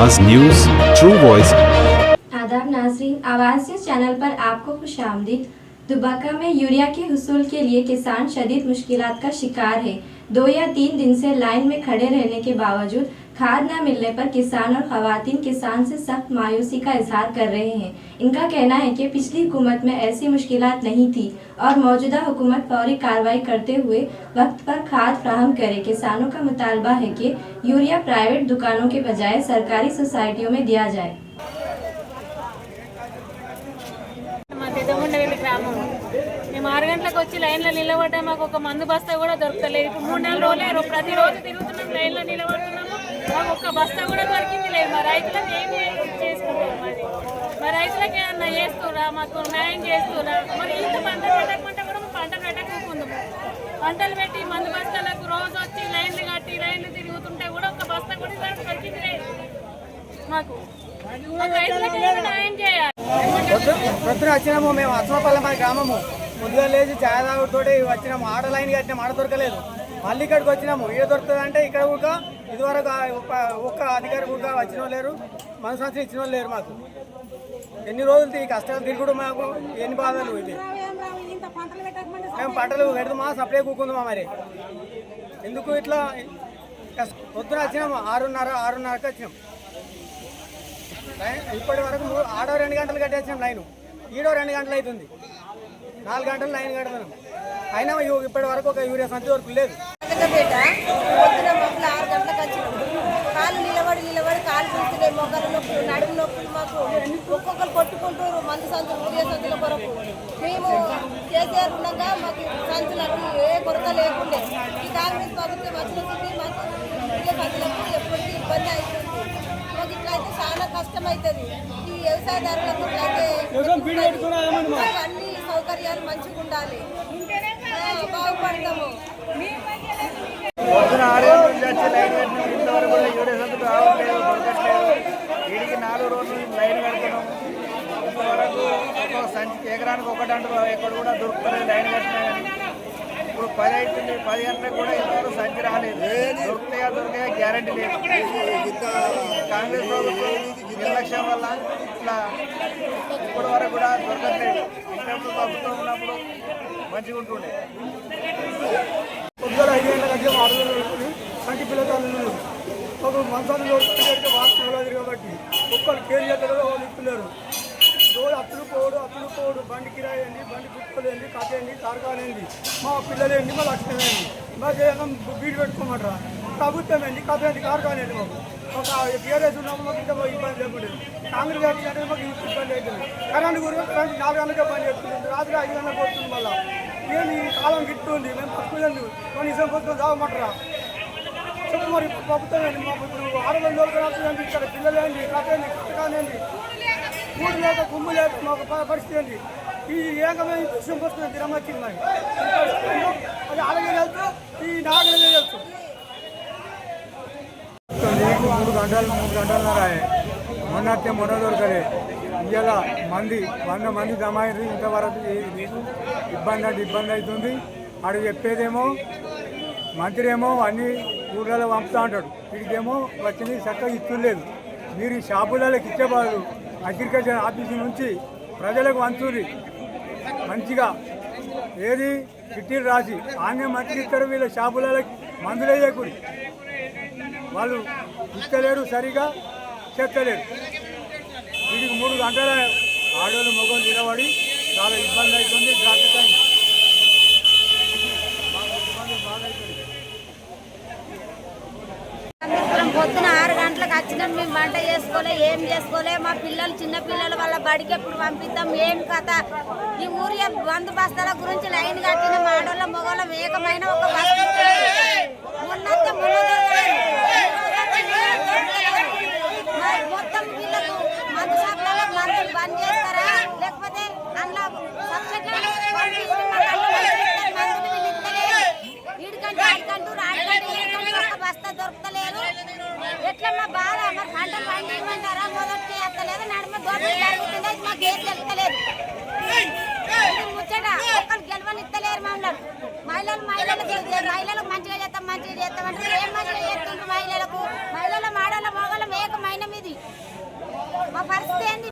आवाज news true voice. आदाब नाज़रीन, आवाज़ न्यूज़ चैनल पर आपको खुशामदीद। दुबका में यूरिया के हुसूल के लिए किसान शदीद मुश्किलात का शिकार है। 2 या 3 दिन से लाइन में खड़े रहने के बावजूद खाद न मिलने पर किसान और खवातीन किसान से सख्त मायूसी का इजहार कर रहे हैं। इनका कहना है कि पिछली हुकूमत में ऐसी मुश्किलात नहीं थी और मौजूदा हुकूमत फौरी कार्रवाई करते हुए वक्त पर खाद फ्राहम करे। किसानों का मुतालबा है कि यूरिया प्राइवेट दुकानों के बजाय सरकारी सोसाइटियों में दिया जाए। మేము 6 గంటలకు వచ్చి లైన్లో నిలబడ్డా మాకు ఒక మందు బస్తా కూడా దొరకలేదు. ఇప్పుడు 3 నెలల రోజులే ప్రతిరోజు తిరుగుతున్నాం, లైన్లో నిలబడుతున్నాము, మాకు ఒక్క బస్తా కూడా దొరికింది లేదు. మా రైతులకు ఏమి చేసుకుంటాం? మా రైతులకు ఏమన్నా చేస్తురా, మాకు న్యాయం చేస్తురా? మరి ఇంత పంటలు పెట్టకుంటే కూడా పంటలు పెట్టకుందాము. పంటలు పెట్టి మందు బస్తాలకు రోజు వచ్చి లైన్లు కట్టి లైన్లు తిరుగుతుంటే కూడా ఒక బస్తా కూడా దొరికింది లేదు మాకు. రైతులకు ఏమైనా న్యాయం చేయాలి. పొద్దున వచ్చినాము మేము అచ్చమపల్లి మా గ్రామము. ముందుగా లేచి ఛాయ్ తాగుతోటి వచ్చినాము. ఆడ లైన్ కట్టినాము, ఆడ దొరకలేదు. మళ్ళీ ఇక్కడికి వచ్చినాము. ఇక్కడ దొరుకుతుంది అంటే ఇక్కడ కూడా ఇదివరకు ఒక్క అధికారి కూడా వచ్చిన లేరు, మన సంవత్సరం ఇచ్చిన లేరు. మాకు ఎన్ని రోజులు ఈ కష్టాలు తిరుగుడు, మాకు ఎన్ని బాధలు. ఇది మేము పంటలు పెడదామా సప్లై కూకుందామా? మరి ఎందుకు ఇట్లా? పొద్దున వచ్చినాము 6:30కి వచ్చినాం. ఇప్పటి వరకు ఆడ 2 గంటలు కట్టేసాం లైన్, ఈడో 2 గంటలు అవుతుంది. 4 గంటలు లైన్ కడతాం. అయినా ఇప్పటి వరకు ఒక యూరియా సంచి వరకు లేదు. పొద్దున మొక్కలు 6 గంటలకు వచ్చినాం. కాళ్ళు నిలబడి కాళ్ళు చూస్తున్నాయి, మొక్కల నొప్పులు, నడుము నొప్పులు. మాకు ఒక్కొక్కరు కొట్టుకుంటారు మందు సంచులు, యూరియా సంచుల కొరకు. మేము కేసీఆర్ ఉండగా మాకు సంచులకు ఏ కొరత లేకుండే. ఈ కాంగ్రెస్ ప్రభుత్వం వచ్చినప్పుడు మాకు యూరియా సంచులకు ఎప్పటికీ ఇబ్బంది అవుతుంది. మాకు ఇట్లయితే చాలా కష్టం అవుతుంది. ఈ వ్యవసాయదారులకు ఇట్లయితే అన్ని సౌకర్యాలు మంచిగా ఉండాలి, బాగుపడతాము. పొద్దున 6 గంటల నుంచి వచ్చి లైన్ కట్టినాం. ఇంతవరకు కూడా యూరియా సంచులు రావట్లేదు, దొరకట్లేదు. వీడికి 4 రోజులు లైన్ కడుతున్నాం. ఇంతవరకు ఒక సంచికి ఎకరానికి ఒకటి అంటారు, ఎక్కడ కూడా దొరుకుతలేదు లైన్ కట్టినా. కానీ ఇప్పుడు 10 అవుతుంది, 10 గంటలకు కూడా ఇంతవరకు సంచి రాలేదు. దొరకయా గ్యారంటీ లేదు. కాంగ్రెస్ ప్రభుత్వం నిర్లక్ష్యం వల్ల ఇట్లా ఇప్పటి వరకు కూడా దొరకట్లేదు. ఇంతకుముందు ప్రభుత్వం ఉన్నప్పుడు మంచిగా ఉంటుండే. పొద్దున 5 గంటలకు వచ్చి 6 గంటలు పెట్టుకుని సంటి పిల్లలు ఒక మంచాలు వాస్తవాలు కాబట్టి ఒక్కరు కేర్ చేస్తారు, వాళ్ళు ఇస్తున్నారు. రోజు అప్పులు పోడు బండి కిరాయి అండి, బండి కుక్కలేండి, కథేండి, కార్ఖానేండి, మా పిల్లలేండి, మా లక్ష్యమేండి. మాకు ఏదైనా బీడు పెట్టుకోమంటారా? ప్రభుత్వం ఏంటి, కథేంటి, కార్ఖానేండి. మాకు ఒక టీఆర్ఎస్ ఉన్నాము, మాకు ఇంకా ఇబ్బంది లేకుండా. కాంగ్రెస్ అంటే మాకు ఇబ్బంది అవుతుంది. కరెంట్ గురించి 4 గంటలకే పని చేస్తుంది, రాత్రి 5 గంటలకు పోతుంది. మళ్ళీ ఏంటి ఈ కాలం గిట్టుంది, మేము తక్కువ కనీసం కొంచెం తాగమంటారా? చెప్పు మరి ప్రభుత్వం ఏంటి? మాకు ఇప్పుడు 60 రోజులు రాత్రి ఇక్కడ పిల్లలేండి, కథేండి, కథకానేండి, కూడు లేక కుమ్ము లేక మాకు పరిస్థితి ఏంటి? ఈ ఏకమైన విషయం వస్తుంది తిరమచ్చింది. మరి అది అలాగే వెళ్తూ ఈ నాగలే వెళ్తూ 3 గంటలున్నర మొన్న దొరకలే. ఇవాళ 100 మంది జమాయించి ఇంతవరకు ఇబ్బంది అవుతుంది. అడు చెప్పేదేమో మంత్రి ఏమో అన్ని ఊళ్ళలో పంపుతా ఉంటాడు, వీడికేమో వచ్చింది చక్కగా ఇస్తులేదు. మీరు ఈ షాపులకి ఇచ్చే బదులు అగ్రికల్చర్ ఆఫీసు నుంచి ప్రజలకు వంచురి మంచిగా ఏది చిట్టీలు రాసి ఆన్య మంత్రి ఇస్తారు. వీళ్ళ షాపులకి మందులు వేయకూడదు, వాళ్ళు ఇస్తలేరు, సరిగా చెత్తలేరు. వీడికి 3 గంటల ఆడోళ్ళు మగోళ్ళు నిలబడి చాలా ఇబ్బంది అవుతుంది. ట్రాఫిక్ బాగా అవుతుంది. పొద్దున 6 గంటలకు వచ్చినాం. మేము వంట చేసుకోలే, ఏం చేసుకోలే. మా పిల్లలు చిన్న పిల్లలు వాళ్ళ బడికి ఎప్పుడు పంపిద్దాం, ఏం కథ? ఈ ఊరియా బంధు బస్తాల గురించి లైన్ కట్టిన ఆడోళ్ళ మొగోళ్ళ ఏకమైన ఒక బస్తా మొత్తం వీళ్ళకు మందు షాపులలో మందులు బంద్ చేస్తారా? లేకపోతే అందులో సబ్సిడీ వీడికంటే ఆడికంటూ ఒక బస్తా దొరకలేదు. ఎట్లా మా బాధ? మరి పంటలు పండించమంటారా? మొదటి ఎత్తలేదు, నడుమ దోపిడీ జరుగుతుంది, మాకు ఏం తెలుస్తలేదు. ముచ్చట ఒక్కరు గెలవనిస్తలేరు మమ్మల్ని. మహిళలకు మంచిగా చేస్తాం అంటే ఏం మంచిగా చేస్తుండ్రు? మహిళల మాడల మొగలం ఏకమైన మీది మా పరిస్థితి ఏంది?